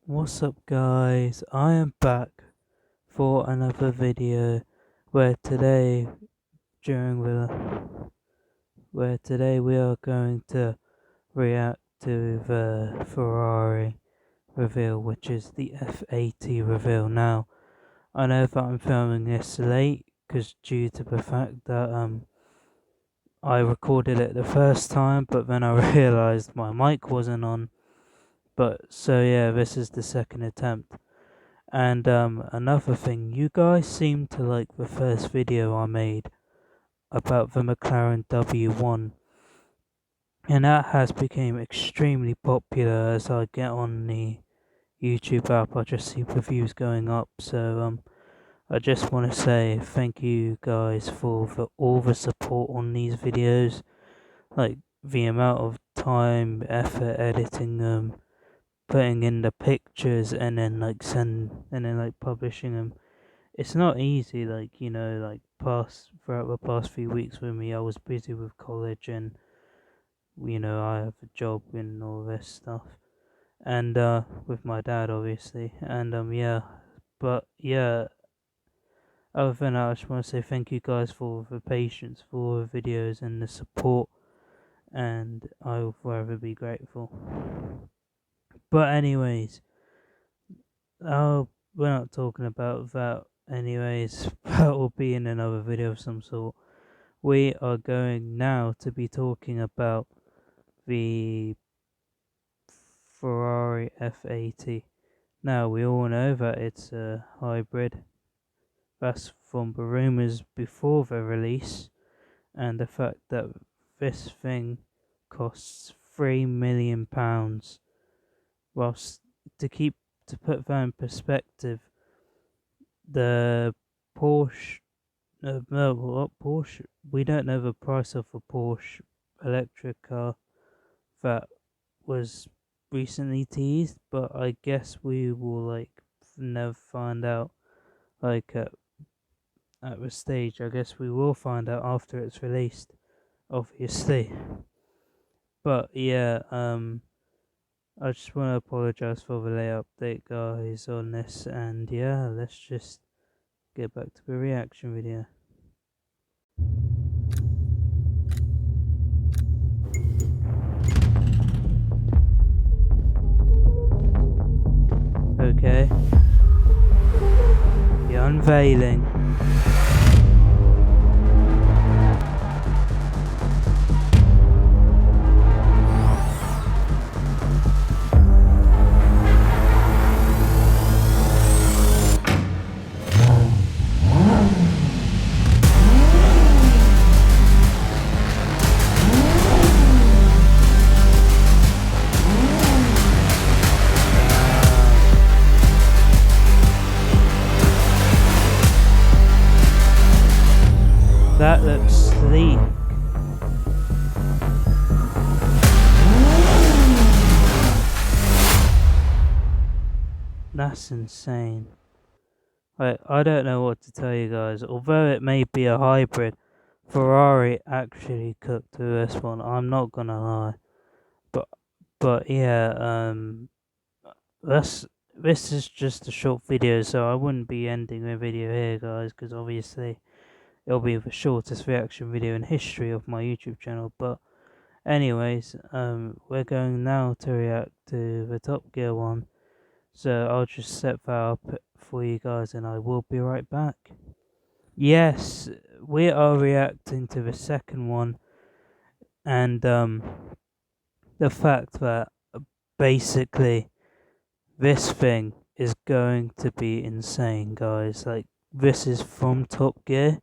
What's up guys, I am back for another video where today during the where today we are going to react to the Ferrari reveal, which is the F80 reveal. Now I know that I'm filming this late because due to the fact that I recorded it the first time but then I realised my mic wasn't on, but so yeah, this is the second attempt. And another thing, you guys seem to like the first video I made about the McLaren W1, and that has become extremely popular. As I get on the YouTube app, I just see the views going up. So I just want to say thank you guys for all the support on these videos, like the amount of time, effort editing them, putting in the pictures, and then publishing them. It's not easy, throughout the past few weeks with me, I was busy with college and, I have a job and all this stuff. And, with my dad, obviously. And, yeah. But, yeah, other than that, I just want to say thank you guys for the patience, for the videos and the support. And I will forever be grateful. But, anyways, we're not talking about that. Anyways, that will be in another video of some sort. We are going now to be talking about the Ferrari F80. Now, we all know that it's a hybrid. That's from the rumours before the release, and the fact that this thing costs £3 million. Whilst to put that in perspective, the Porsche. No, what Porsche? We don't know the price of a Porsche electric car that was recently teased, but I guess we will never find out. At the stage, I guess we will find out after it's released, obviously. But yeah, I just want to apologize for the late update, guys, on this, and yeah, let's just get back to the reaction video. Okay. The unveiling. That looks sleek. That's insane. I don't know what to tell you guys. Although it may be a hybrid, Ferrari actually cooked to this one. I'm not gonna lie. But yeah, this is just a short video, so I wouldn't be ending the video here, guys, because obviously it'll be the shortest reaction video in history of my YouTube channel. But anyways, we're going now to react to the Top Gear one. So I'll just set that up for you guys and I will be right back. Yes, we are reacting to the second one, and the fact that basically this thing is going to be insane, guys. Like, this is from Top Gear.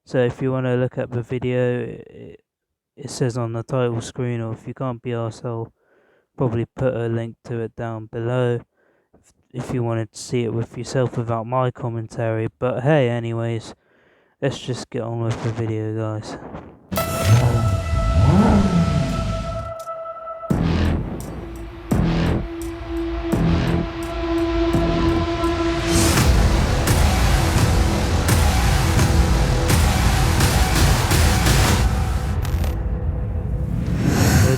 So if you want to look at the video, it says on the title screen, or if you can't be arsed, I'll probably put a link to it down below if you wanted to see it with yourself without my commentary. But hey, anyways, let's just get on with the video, guys.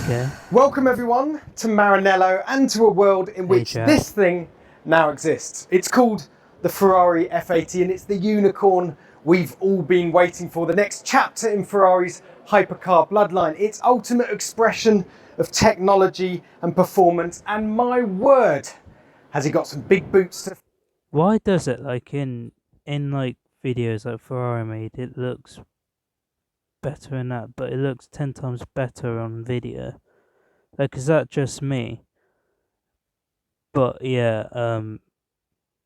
Okay. Welcome everyone to Maranello and to a world in which Jack. this thing now exists. It's called the Ferrari F80 and it's the unicorn we've all been waiting for. The next chapter in Ferrari's hypercar bloodline. Its ultimate expression of technology and performance, and my word, has he got some big boots to... Why does it, like in like videos like Ferrari made, it looks better in that, but it looks 10 times better on video? Like, is that just me? But yeah,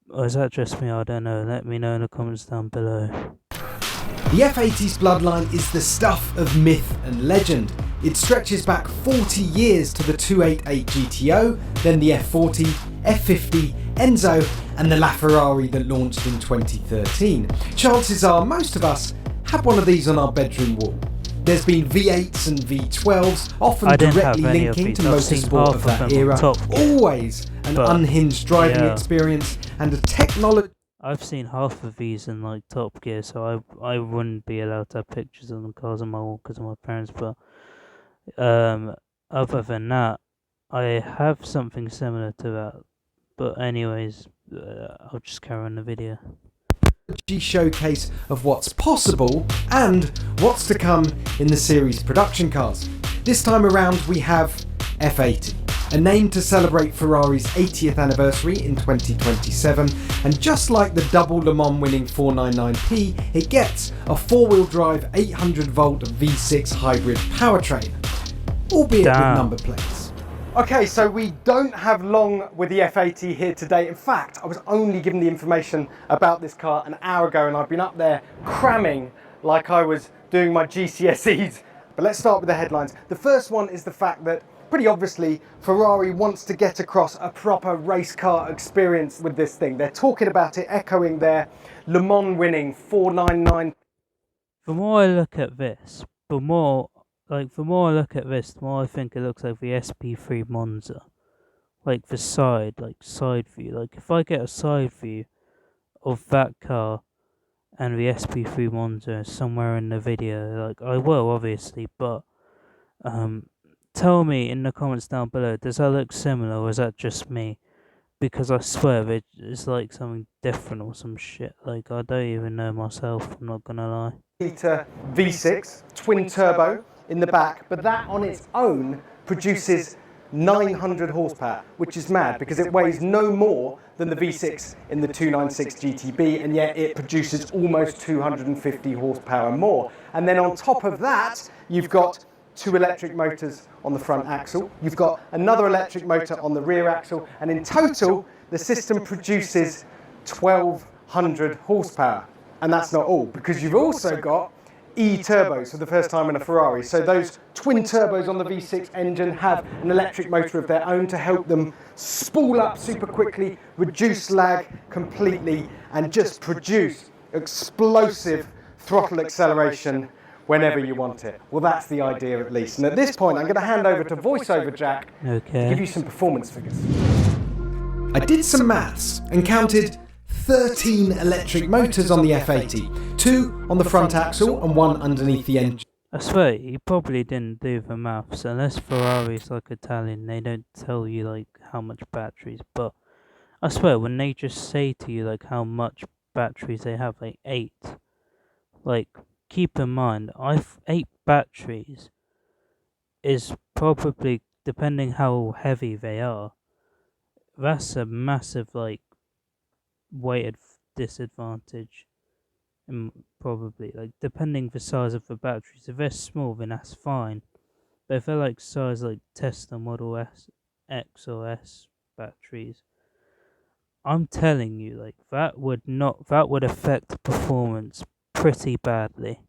or is that just me? I don't know. Let me know in the comments down below. The F80's bloodline is the stuff of myth and legend. It stretches back 40 years to the 288 GTO, then the F40, F50, Enzo, and the LaFerrari that launched in 2013. Chances are most of us have one of these on our bedroom wall. There's been V8s and V12s, often directly linking to motorsport of that era. Always an unhinged driving experience and a technology. I've seen half of these in like Top Gear, so I wouldn't be allowed to have pictures of the cars on my wall because of my parents. But other than that, I have something similar to that. But anyways, I'll just carry on the video. Showcase of what's possible and what's to come in the series production cars. This time around we have F80, a name to celebrate Ferrari's 80th anniversary in 2027, and just like the double Le Mans winning 499P, it gets a four-wheel drive 800 volt V6 hybrid powertrain, albeit with number plates. Okay, so we don't have long with the F80 here today. In fact, I was only given the information about this car an hour ago and I've been up there cramming like I was doing my GCSEs. But let's start with the headlines. The first one is the fact that, pretty obviously, Ferrari wants to get across a proper race car experience with this thing. They're talking about it, echoing their Le Mans winning 499. The more I look at this, the more I think it looks like the SP3 Monza. Like the side view. Like if I get a side view of that car and the SP3 Monza somewhere in the video, like I will obviously, but tell me in the comments down below, does that look similar or is that just me? Because I swear it's like something different or some shit. Like I don't even know myself, I'm not gonna lie. Litre V6 twin turbo in the back, but that on its own produces 900 horsepower, which is mad because it weighs no more than the V6 in the 296 GTB, and yet it produces almost 250 horsepower more. And then on top of that, you've got two electric motors on the front axle, you've got another electric motor on the rear axle, and in total, the system produces 1200 horsepower. And that's not all, because you've also got E-turbos for the first time in a Ferrari. So those twin turbos on the V6 engine have an electric motor of their own to help them spool up super quickly, reduce lag completely, and just produce explosive throttle acceleration whenever you want it. Well, that's the idea at least. And at this point, I'm going to hand over to VoiceOver Jack to give you some performance figures. I did some maths and counted 13 electric motors on the F80, 2 on the front axle and 1 underneath the engine. I swear, he probably didn't do the maths, unless Ferrari's like Italian, they don't tell you like how much batteries, but I swear when they just say to you like how much batteries they have, like 8, like keep in mind, 8 batteries is probably, depending how heavy they are, that's a massive like weighted disadvantage, and probably like depending the size of the batteries. If they're small, then that's fine, but if they're like size like Tesla Model S, X or S batteries, I'm telling you, like that would affect performance pretty badly.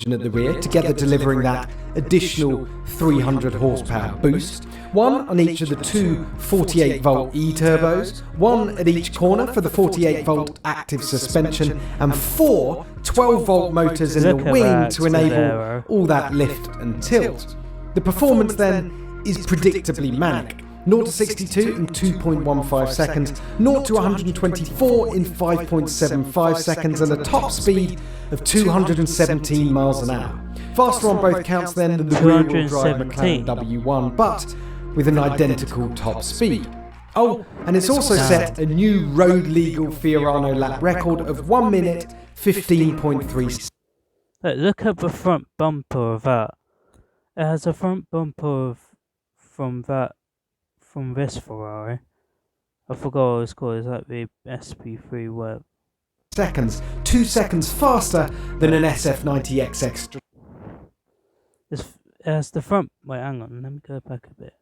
At the rear, together delivering that additional 300 horsepower boost, 1 on each of the 2 48 volt E-turbos, 1 at each corner for the 48 volt active suspension, and 4 12 volt motors in the wing to enable all that lift and tilt. The performance then is predictably manic. 0 to 62 in 2.15 seconds, 0 to 124 in 5.75 seconds, and a top speed of 217 miles an hour. Faster on both counts then than the rear-wheel drive McLaren W1, but with an identical top speed. Oh, and it's also set a new road legal Fiorano lap record of 1 minute 15.3. Look at the front bumper of that. It has a front bumper from this Ferrari. I forgot what it's called. Is that the SP3 Web? Seconds, 2 seconds faster than an SF90 XX. It has the front. Wait, hang on. Let me go back a bit.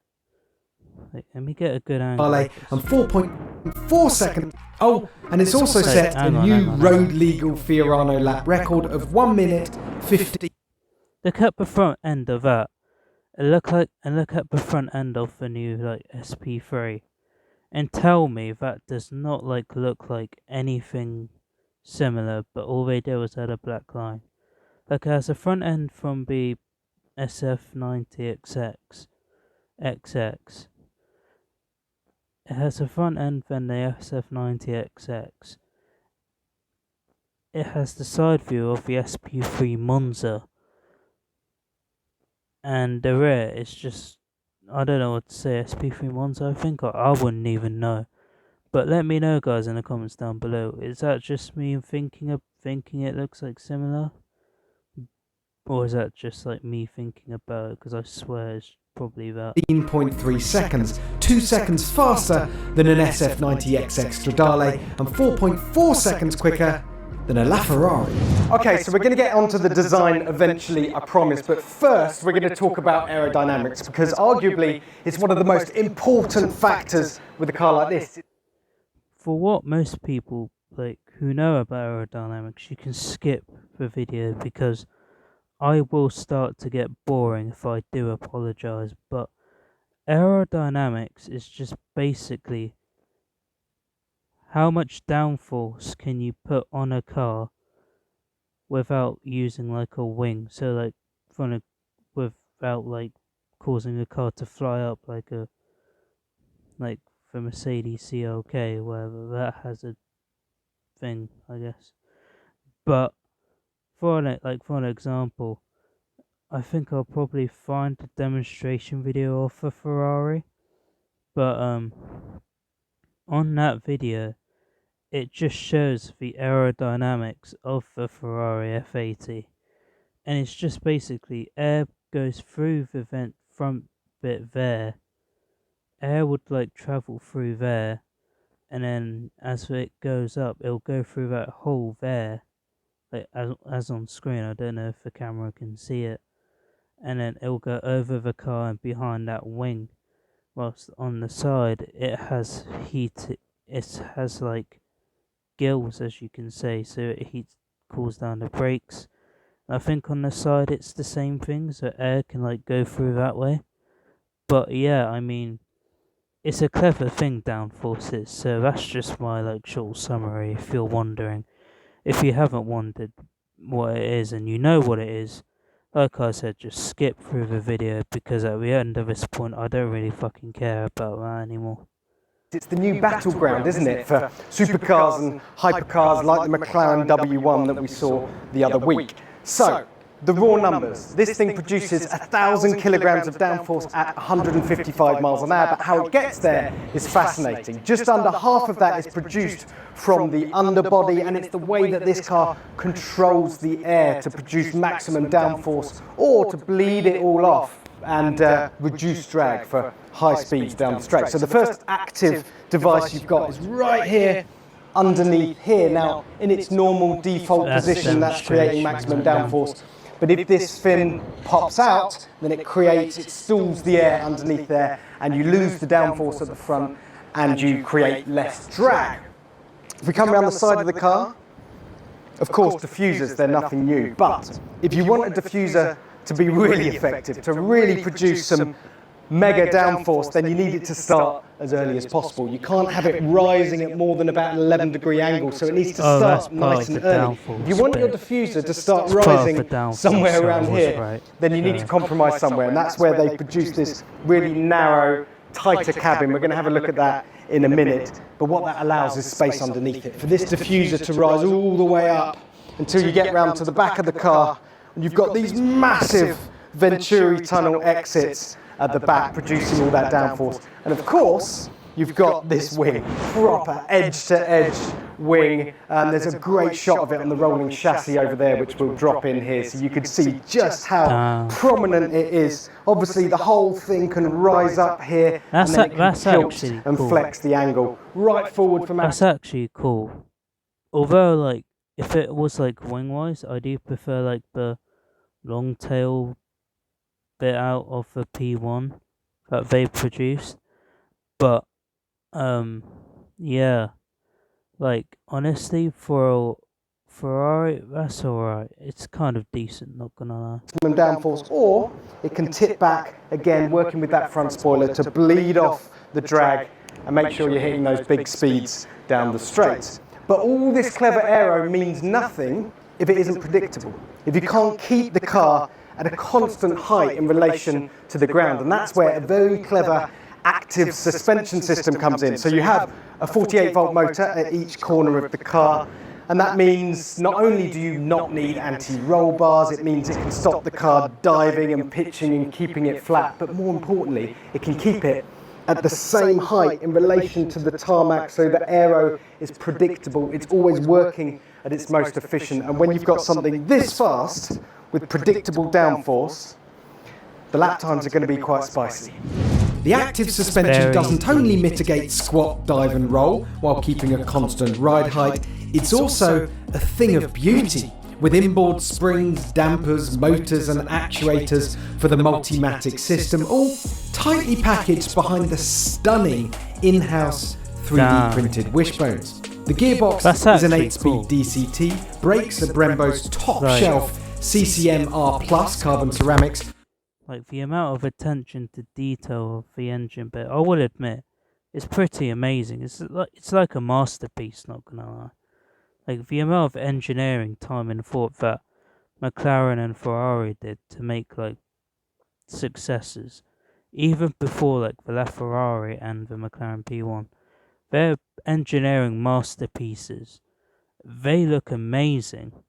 Wait, let me get a good angle. And 4.4 seconds. Oh, and it's also set a new road legal Fiorano lap record of 1 minute 50. Look at the front end of that. Look at the front end of the new SP3, and tell me that does not look like anything similar. But all they did was add a black line. It has a front end from the SF90 XX. It has a front end than the SF90 XX. It has the side view of the SP3 Monza. And the rear is just, I don't know what to say, SP3 Monza, I think, I wouldn't even know. But let me know, guys, in the comments down below. Is that just me thinking it looks like similar? Or is that just me thinking about it? Because I swear it's probably that. 15.3 seconds, 2 seconds faster than an SF90 XX Stradale, and 4.4 seconds quicker than a LaFerrari. Okay, so we're going to get onto the design eventually, I promise, but first we're going to talk about aerodynamics, because arguably it's one of the most important factors with a car like this. For what most people who know about aerodynamics, you can skip the video because I will start to get boring if I do apologise, but aerodynamics is just basically how much downforce can you put on a car without using a wing? So without causing a car to fly up like the Mercedes CLK, whatever, that has a thing, I guess. But for an example, I think I'll probably find a demonstration video of a Ferrari, but on that video it just shows the aerodynamics of the Ferrari F80, and it's just basically air goes through the front bit there, air would travel through there, and then as it goes up it'll go through that hole there, as on screen. I don't know if the camera can see it, and then it'll go over the car and behind that wing, whilst on the side it has gills, as you can say, so it cools down the brakes. I think on the side it's the same thing, so air can go through that way. But yeah, I mean, it's a clever thing, downforce is. So that's just my short summary, if you're wondering. If you haven't wondered what it is and you know what it is, like I said, just skip through the video, because at the end of this point I don't really fucking care about that anymore. It's the new battleground, isn't it, for supercars and hypercars like the McLaren W1 that we saw the other week. So, the raw numbers. This thing produces 1,000 kilograms of downforce at 155 miles an hour, but how it gets there is fascinating. Just under half of that is produced from the underbody, and it's the way that this car controls the air to produce maximum downforce or to bleed it all off and reduce drag for high speeds down the straight. So the first active device you've got is right here, underneath here. Now, in its normal default position, that's creating maximum downforce. But if this fin pops out, then it stalls the air underneath there, and you lose the downforce at the front, and you create less drag. If we come around the side of the car, of course, diffusers, they're nothing new. But if you want a diffuser to be really effective, to really produce some mega downforce, then you need it to start as early as possible. You can't have it rising at more than about an 11-degree angle, so it needs to start nice and early. If you want your diffuser to start rising somewhere around here, then you need to compromise somewhere, and that's where they produce this really narrow, tighter cabin. We're going to have a look at that in a minute, but what that allows is space underneath it. For this diffuser to rise all the way up until you get round to the back of the car, and you've got these massive Venturi tunnel exits at the back producing all that downforce. And of course, you've got this wing, proper edge-to-edge wing. There's a great shot of it on the rolling chassis over there, which we'll drop in here, so you can see just how prominent it is. Obviously, the whole thing can rise up here, and then it can tilt and flex the angle right forward from. That's actually cool. Although, like, if it was like wing-wise, I do prefer like the long tail bit out of the P1 that they produced. But yeah, like honestly, for Ferrari, that's alright. It's kind of decent, not gonna lie. Downforce, or it can tip back again, working with that front spoiler to bleed off the drag and make sure you're hitting those big speeds down the straights. But all this clever aero means nothing if it isn't predictable. If you can't keep the car at a constant height in relation to the ground, and that's where a very clever active suspension system comes in. So you have a 48-volt motor at each corner of the car, and that means not only do you not need anti-roll bars, it means it can stop the car diving and pitching and keeping it flat, but more importantly, it can keep it at the same height in relation to the tarmac, so the aero is predictable. It's always working at its most efficient, and when you've got something this fast with predictable downforce, the lap times are going to be quite spicy. The active suspension doesn't only mitigate squat, dive and roll while keeping a constant ride height, it's also a thing of beauty, with inboard springs, dampers, motors and actuators for the Multimatic system, all tightly packaged behind the stunning in-house 3D printed wishbones. The gearbox is an 8-speed DCT, brakes are Brembo's top-shelf CCM R+ carbon ceramics. Like the amount of attention to detail of the engine bit, I will admit, it's pretty amazing. It's like a masterpiece, not gonna lie. Like the amount of engineering time and thought that McLaren and Ferrari did to make like successors, even before like the LaFerrari and the McLaren P1, they're engineering masterpieces. They look amazing,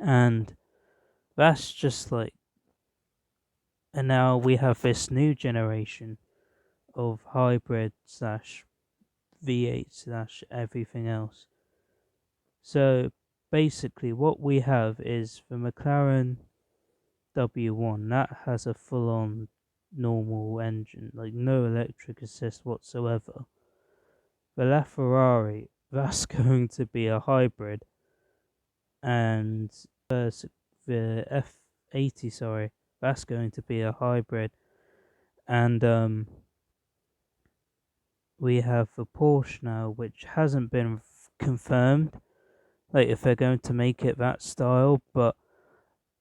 and that's just like. And now we have this new generation of hybrid / V8 / everything else. So basically what we have is the McLaren W1 that has a full-on normal engine, like no electric assist whatsoever. The LaFerrari, that's going to be a hybrid, and the f80, that's going to be a hybrid, and we have the Porsche now, which hasn't been confirmed, like if they're going to make it that style, but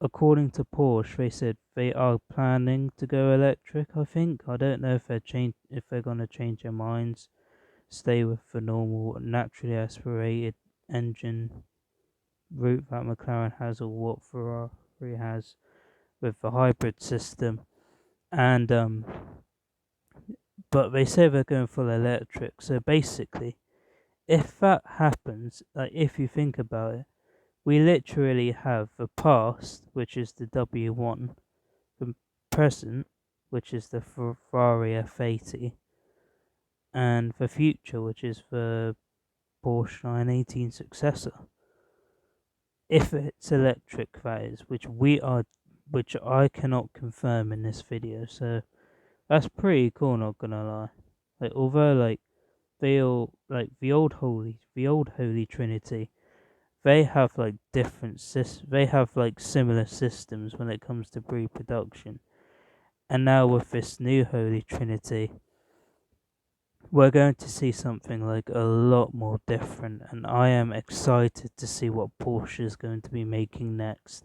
according to Porsche, they said they are planning to go electric. I think I don't know if they're gonna change their minds, stay with the normal naturally aspirated engine route that McLaren has, or what Ferrari has with the hybrid system, and but they say they're going full electric. So basically, if that happens, like if you think about it, we literally have the past, which is the W1, the present, which is the Ferrari F80, and the future, which is the Porsche 918 successor. If it's electric, that is, which I cannot confirm in this video, so that's pretty cool, not gonna lie. Like, although like they all, like the old holy trinity, they have like they have like similar systems when it comes to pre-production, and now with this new holy trinity, we're going to see something like a lot more different, and I am excited to see what Porsche is going to be making next.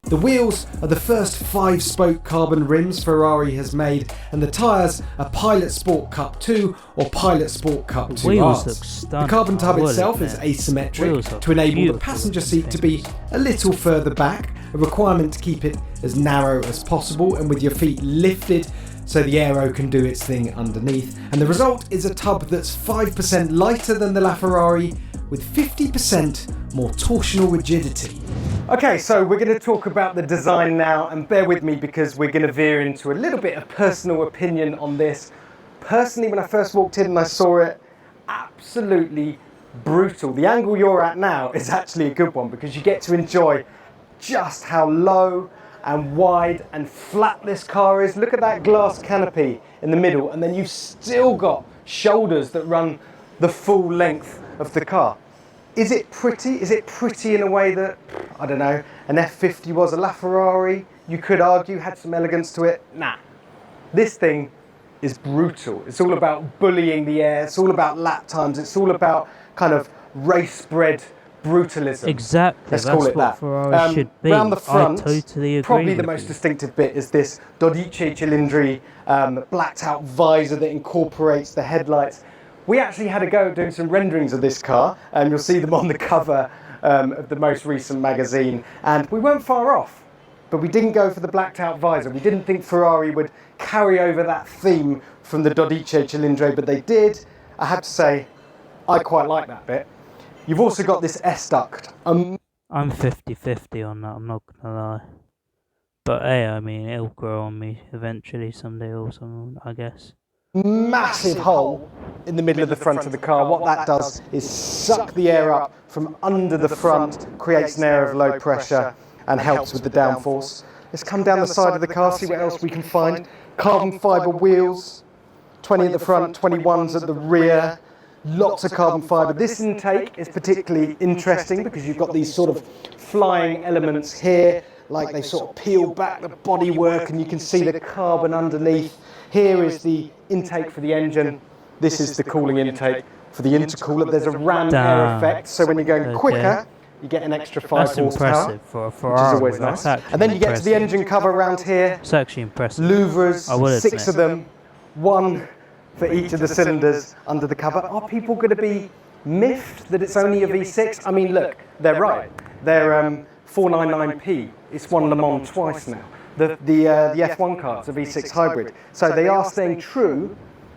The wheels are the first 5-spoke carbon rims Ferrari has made, and the tyres are Pilot Sport Cup 2 or Pilot Sport Cup 2Rs. The carbon tub itself is asymmetric to enable the passenger seat to be a little further back, a requirement to keep it as narrow as possible and with your feet lifted so the aero can do its thing underneath. And the result is a tub that's 5% lighter than the LaFerrari with 50% more torsional rigidity. Okay, so we're going to talk about the design now, and bear with me because we're going to veer into a little bit of personal opinion on this. Personally, when I first walked in and I saw it, absolutely brutal. The angle you're at now is actually a good one because you get to enjoy just how low and wide and flat this car is. Look at that glass canopy in the middle, and then you've still got shoulders that run the full length of the car. Is it pretty? Is it pretty in a way that, I don't know, an F80 was? A LaFerrari, you could argue, had some elegance to it? Nah. This thing is brutal. It's all about bullying the air. It's all about lap times. It's all about kind of race-bred brutalism. Exactly. Let's call it that. Ferrari should be. Round the front, I totally agree. probably the most distinctive bit is this 12 Cilindri blacked out visor that incorporates the headlights. We actually had a go at doing some renderings of this car, and you'll see them on the cover of the most recent magazine, and we weren't far off. But we didn't go for the blacked out visor. We didn't think Ferrari would carry over that theme from the 12 Cilindri, but they did. I have to say, I quite like that bit. You've also got this S-duct. I'm 50-50 on that, I'm not gonna lie. But hey, I mean, it'll grow on me eventually someday or something, I guess. Massive hole in the middle of the front of the car. What that does is suck the air up from under the front, creates an air of low pressure and helps with the downforce. Let's come down the side of the car, see what else we can find. Carbon fibre wheels, 20 at the front, 21s at the rear. Lots of carbon fibre. This intake is particularly interesting because you've got these sort of flying elements here, like they sort of peel back the bodywork and you can see the carbon underneath. Here is the intake for the engine. This is the cooling intake for the intercooler. There's a ram air effect, so when you're going quicker, you get an extra 5 That's horsepower, impressive for a Ferrari. which is always nice. And then you get to the engine cover around here. It's actually impressive. Louvres, 6 of them, 1 for each of the cylinders under the cover. Are people going to be miffed that it's only a V6? I mean, look, they're right. They're 499p. It's won Le Mans twice now. The F1 car, it's a V6 hybrid. So they are staying true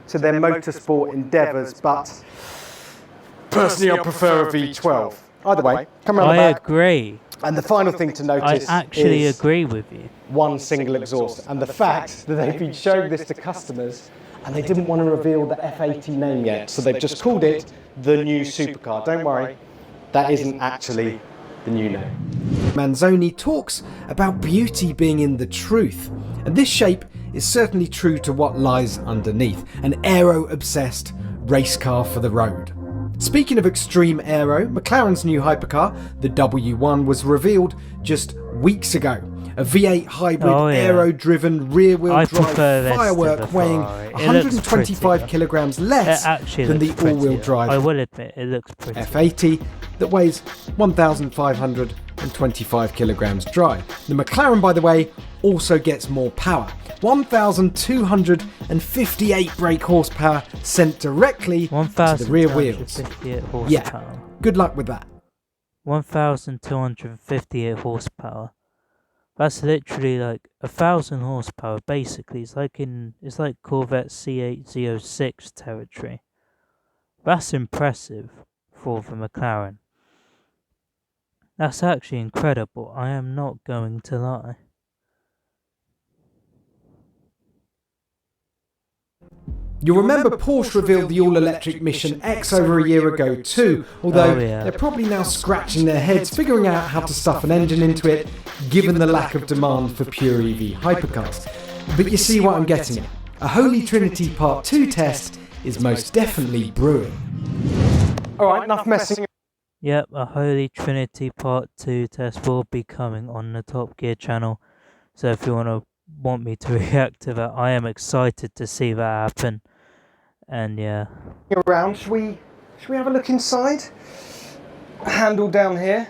to their motorsport endeavours, but personally I prefer a V12. Either way, come around the back. I agree. And the final thing to notice I actually is agree with you. one single exhaust. And the fact that they've been showing this to customers and they didn't want to reveal the F80 name yet, so they've just called it the new supercar. Don't worry, that isn't actually the new name. Manzoni talks about beauty being in the truth, and this shape is certainly true to what lies underneath, an aero-obsessed race car for the road. Speaking of extreme aero, McLaren's new hypercar, the W1, was revealed just weeks ago. A V8 hybrid aero-driven rear-wheel drive firework weighing 125 kilograms less than the all-wheel drive I will admit, it looks pretty. F80 that weighs 1,525 kilograms dry. The McLaren, by the way, also gets more power. 1,258 brake horsepower sent directly to the rear wheels. Yeah, good luck with that. 1,258 horsepower. That's literally like 1,000 horsepower. Basically, it's like Corvette C806 territory. That's impressive for the McLaren. That's actually incredible. I am not going to lie. You'll remember Porsche revealed the all-electric Mission X over a year ago too, although they're probably now scratching their heads figuring out how to stuff an engine into it, given the lack of demand for pure EV hypercars. But you see what I'm getting at. A Holy Trinity Part 2 test is most definitely brewing. Alright, enough messing. Yep, a Holy Trinity Part 2 test will be coming on the Top Gear channel. So if you want me to react to that, I am excited to see that happen. And yeah. Around, should we have a look inside? Handle down here.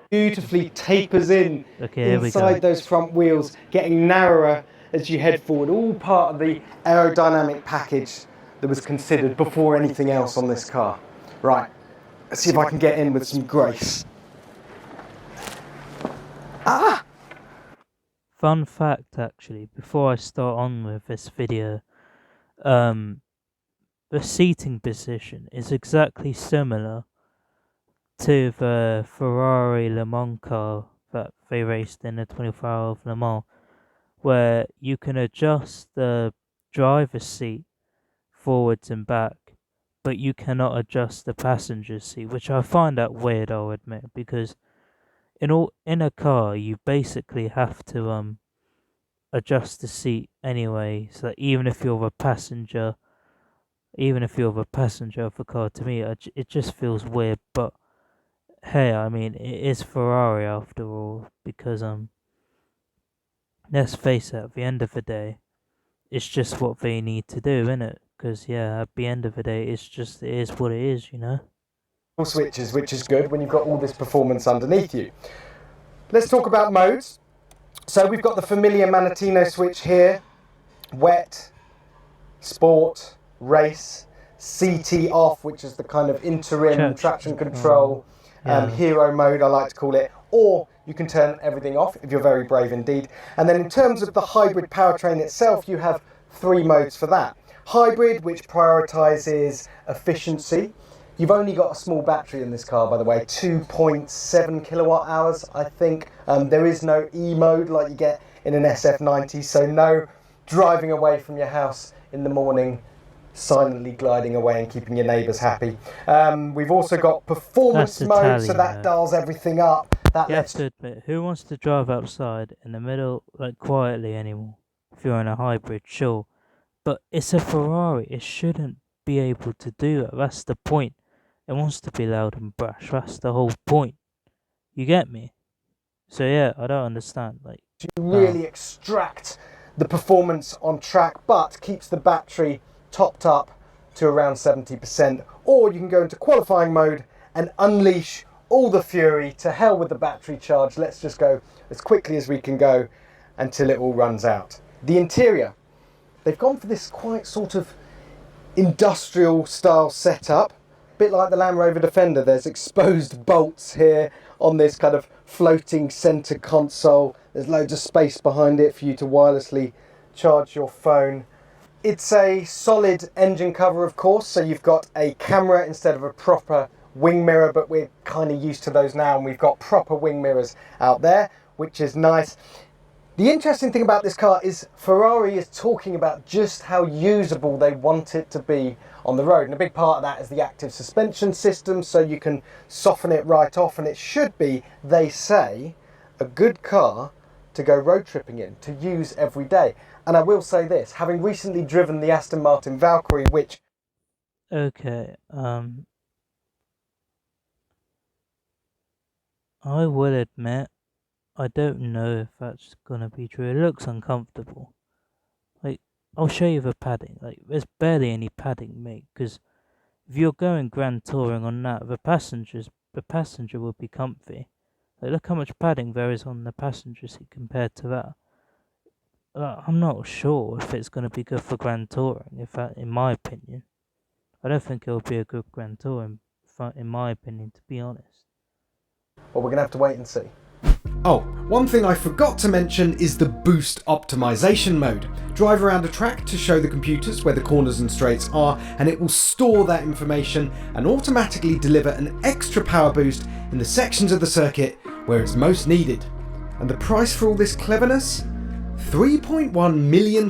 Beautifully tapers in inside those front wheels, getting narrower as you head forward. All part of the aerodynamic package that was considered before anything else on this car. Right, let's see if I can get in with some grace. Ah! Fun fact, actually, before I start on with this video, the seating position is exactly similar to the Ferrari Le Mans car that they raced in the 24 Hour of Le Mans, where you can adjust the driver's seat forwards and back, but you cannot adjust the passenger seat, which I find that weird, I'll admit, because in a car you basically have to adjust the seat anyway. So that even if you're a passenger of the car, to me it just feels weird. But hey, I mean, it is Ferrari after all, because let's face it, at the end of the day, it's just what they need to do, innit? Because yeah, at the end of the day, it is what it is, you know. Switches, which is good when you've got all this performance underneath you. Let's talk about modes. So we've got the familiar Manatino switch here: wet, sport, race, CT off, which is the kind of interim traction control, hero mode I like to call it, or you can turn everything off if you're very brave indeed. And then in terms of the hybrid powertrain itself, you have 3 modes for that. Hybrid, which prioritizes efficiency. You've only got a small battery in this car, by the way, 2.7 kilowatt hours, I think. There is no E mode like you get in an SF90, so no driving away from your house in the morning, silently gliding away and keeping your neighbours happy. We've also got performance mode, so that dials everything up. You have to admit, who wants to drive outside in the middle, like quietly anymore? If you're in a hybrid, sure. But it's a Ferrari, it shouldn't be able to do that. That's the point. It wants to be loud and brash. That's the whole point. You get me? So yeah, I don't understand. Like, you really extract the performance on track, but keeps the battery topped up to around 70%. Or you can go into qualifying mode and unleash all the fury. To hell with the battery charge. Let's just go as quickly as we can go until it all runs out. The interior, they've gone for this quite sort of industrial style setup. Bit like the Land Rover Defender, there's exposed bolts here on this kind of floating center console. There's loads of space behind it for you to wirelessly charge your phone. It's a solid engine cover, of course, so you've got a camera instead of a proper wing mirror, but we're kind of used to those now, and we've got proper wing mirrors out there, which is nice. The interesting thing about this car is Ferrari is talking about just how usable they want it to be on the road. And a big part of that is the active suspension system, so you can soften it right off, and it should be, they say, a good car to go road tripping in, to use every day. And I will say this, having recently driven the Aston Martin Valkyrie, which... Okay, I will admit, I don't know if that's gonna be true. It looks uncomfortable. Like, I'll show you the padding. Like, there's barely any padding, mate. Because if you're going grand touring on that, the passenger will be comfy. Like, look how much padding there is on the passenger seat compared to that. I'm not sure if it's gonna be good for grand touring. In my opinion, I don't think it'll be a good grand touring. In my opinion, to be honest. Well, we're gonna have to wait and see. Oh, one thing I forgot to mention is the boost optimization mode. Drive around a track to show the computers where the corners and straights are, and it will store that information and automatically deliver an extra power boost in the sections of the circuit where it's most needed. And the price for all this cleverness? £3.1 million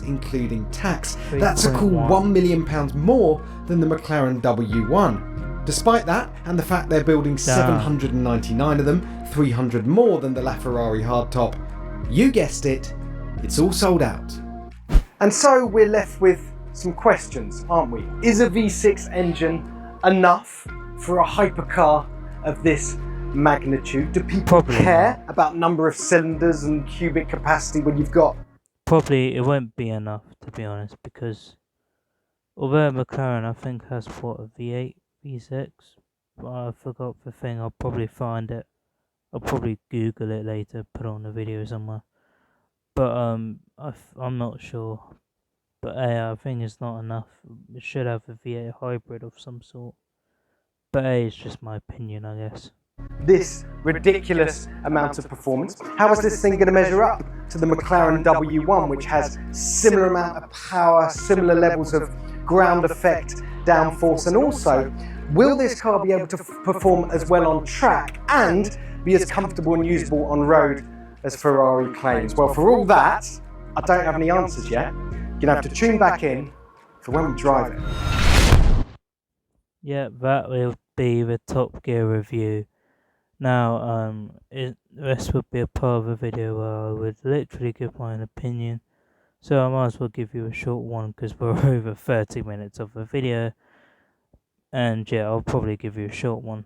including tax. That's a cool £1 million more than the McLaren W1. Despite that, and the fact they're building 799 of them, 300 more than the LaFerrari hardtop, you guessed it, it's all sold out. And so we're left with some questions, aren't we? Is a V6 engine enough for a hypercar of this magnitude? Do people care about number of cylinders and cubic capacity when you've got... Probably it won't be enough, to be honest, because although McLaren I think has what, a V8, V6, but I forgot the thing. I'll probably find it. I'll probably Google it later, put it on a video somewhere. But I'm not sure. But I think it's not enough. It should have a V8 hybrid of some sort. But it's just my opinion, I guess. This ridiculous amount of performance. How is this thing going to measure up to the McLaren W1, which has similar amount of power, similar levels of ground effect, downforce, and also, will this car be able to perform as well on track and be as comfortable and usable on road as Ferrari claims? Well, for all that, I don't have any answers yet. You're going to have to tune back in for when we drive it. Yeah, that will be the Top Gear review. Now, this would be a part of a video where I would literally give my opinion. So I might as well give you a short one because we're over 30 minutes of the video. And yeah, I'll probably give you a short one.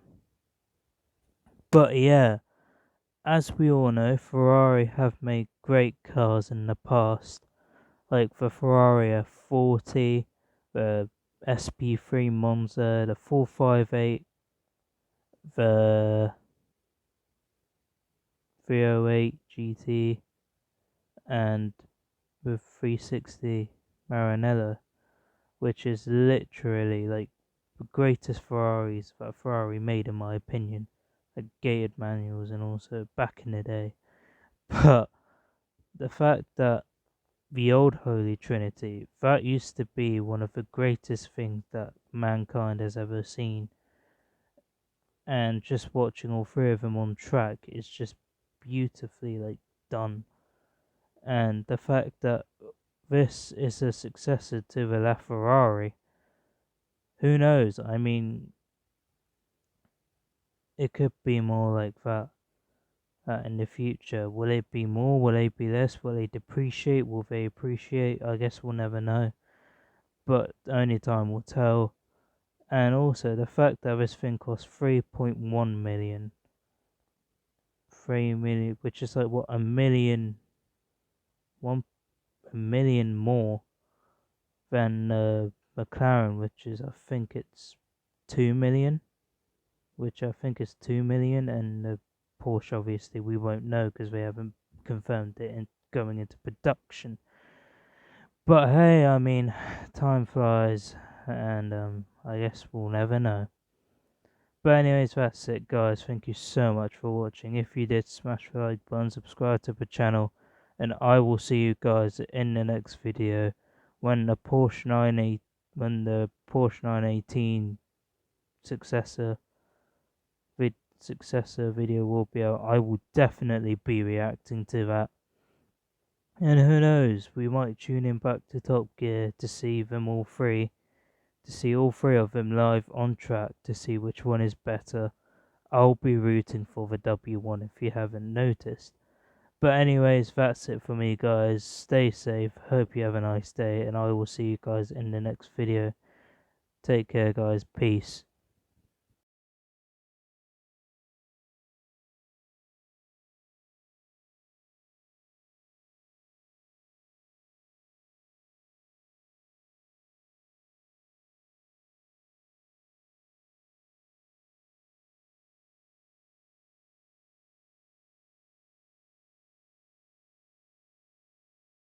But yeah, as we all know, Ferrari have made great cars in the past. Like the Ferrari F40, the SP3 Monza, the 458, the 308 GT, and the 360 Maranello, which is literally like the greatest Ferraris that Ferrari made in my opinion. Like gated manuals and also back in the day. But the fact that the old Holy Trinity, that used to be one of the greatest things that mankind has ever seen. And just watching all three of them on track is just beautifully like done. And the fact that this is a successor to the LaFerrari, who knows? I mean, it could be more like that in the future. Will it be more? Will it be less? Will they depreciate? Will they appreciate? I guess we'll never know. But only time will tell. And also the fact that this thing costs 3.1 million. 3 million, which is like what, a million more than McLaren, which is I think it's 2 million, which I think is 2 million, and the Porsche obviously we won't know because we haven't confirmed it in going into production. But hey, I mean, time flies, and I guess we'll never know. But anyways, that's it guys, thank you so much for watching. If you did, smash the like button, subscribe to the channel, and I will see you guys in the next video when the Porsche 918 successor video will be out. I will definitely be reacting to that. And who knows, we might tune in back to Top Gear to see them all three. To see all three of them live on track to see which one is better. I'll be rooting for the W1 if you haven't noticed. But anyways, that's it for me guys. Stay safe, hope you have a nice day, and I will see you guys in the next video. Take care guys, peace.